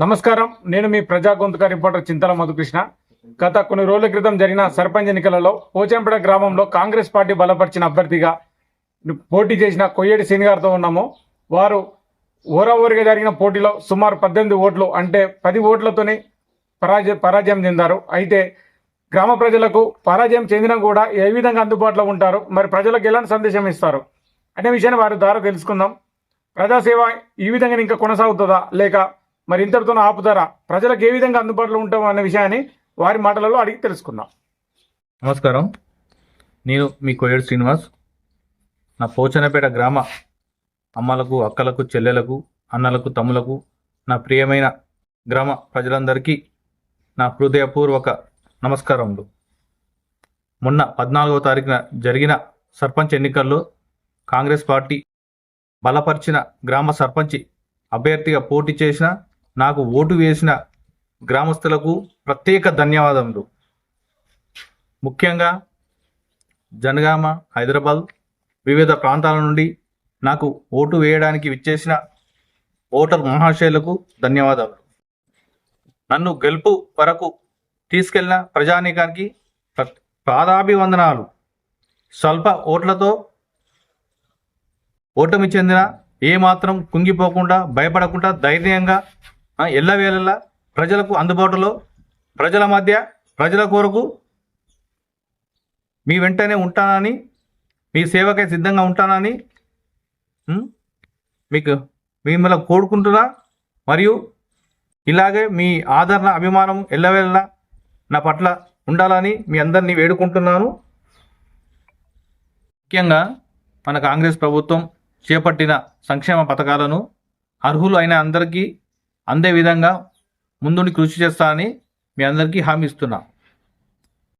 నమస్కారం. నేను మీ ప్రజా గొంతుక రిపోర్టర్ చింతల మధుకృష్ణ. గత కొన్ని రోజుల క్రితం జరిగిన సర్పంచ్ ఎన్నికలలో పోచంపేట గ్రామంలో కాంగ్రెస్ పార్టీ బలపరిచిన అభ్యర్థిగా పోటీ చేసిన కొయ్యేటి శ్రీని గారితో ఉన్నాము. వారు ఓరాఓరిగా జరిగిన పోటీలో సుమారు 18 ఓట్లు అంటే 10 ఓట్లతోనే పరాజయం చెందారు. అయితే గ్రామ ప్రజలకు పరాజయం చెందిన కూడా ఏ విధంగా అందుబాటులో ఉంటారు, మరి ప్రజలకు ఎలాంటి సందేశం ఇస్తారు అనే విషయాన్ని వారి ద్వారా తెలుసుకుందాం. ప్రజాసేవ ఈ విధంగా ఇంకా కొనసాగుతుందా లేక మరి ఇంతటితో ఆపుతారా, ప్రజలకు ఏ విధంగా అందుబాటులో ఉంటాం అనే విషయాన్ని వారి మాటలలో అడిగి తెలుసుకుందాం. నమస్కారం, నేను మీ కొయ్యేటి శ్రీనివాస్. నా పోచనపేట గ్రామ అమ్మలకు, అక్కలకు, చెల్లెలకు, అన్నలకు, తమ్ములకు, నా ప్రియమైన గ్రామ ప్రజలందరికీ నా హృదయపూర్వక నమస్కారములు. మొన్న 14వ తారీఖున జరిగిన సర్పంచ్ ఎన్నికల్లో కాంగ్రెస్ పార్టీ బలపరిచిన గ్రామ సర్పంచ్ అభ్యర్థిగా పోటీ చేసిన, నాకు ఓటు వేసిన గ్రామస్తులకు ప్రత్యేక ధన్యవాదములు. ముఖ్యంగా జనగామ, హైదరాబాద్ వివిధ ప్రాంతాల నుండి నాకు ఓటు వేయడానికి విచ్చేసిన ఓటర్ మహాశయులకు ధన్యవాదాలు. నన్ను గెలుపు వరకు తీసుకెళ్లిన ప్రజానీకానికి పాదాభివందనాలు. స్వల్ప ఓట్లతో ఓటమి చెందిన ఏమాత్రం కుంగిపోకుండా, భయపడకుండా, ధైర్యంగా ఎల్లవేళలా ప్రజలకు అందుబాటులో, ప్రజల మధ్య, ప్రజల కొరకు మీ వెంటనే ఉంటానని, మీ సేవకై సిద్ధంగా ఉంటానని మిమ్మల్ని కోరుకుంటున్నా. మరియు ఇలాగే మీ ఆదరణ, అభిమానం ఎల్లవేళలా నా పట్ల ఉండాలని మీ అందరినీ వేడుకుంటున్నాను. ముఖ్యంగా మన కాంగ్రెస్ ప్రభుత్వం చేపట్టిన సంక్షేమ పథకాలను అర్హులు అయిన అందరికీ అందే విధంగా ముందుండి కృషి చేస్తానని మీ అందరికీ హామీ ఇస్తున్నా.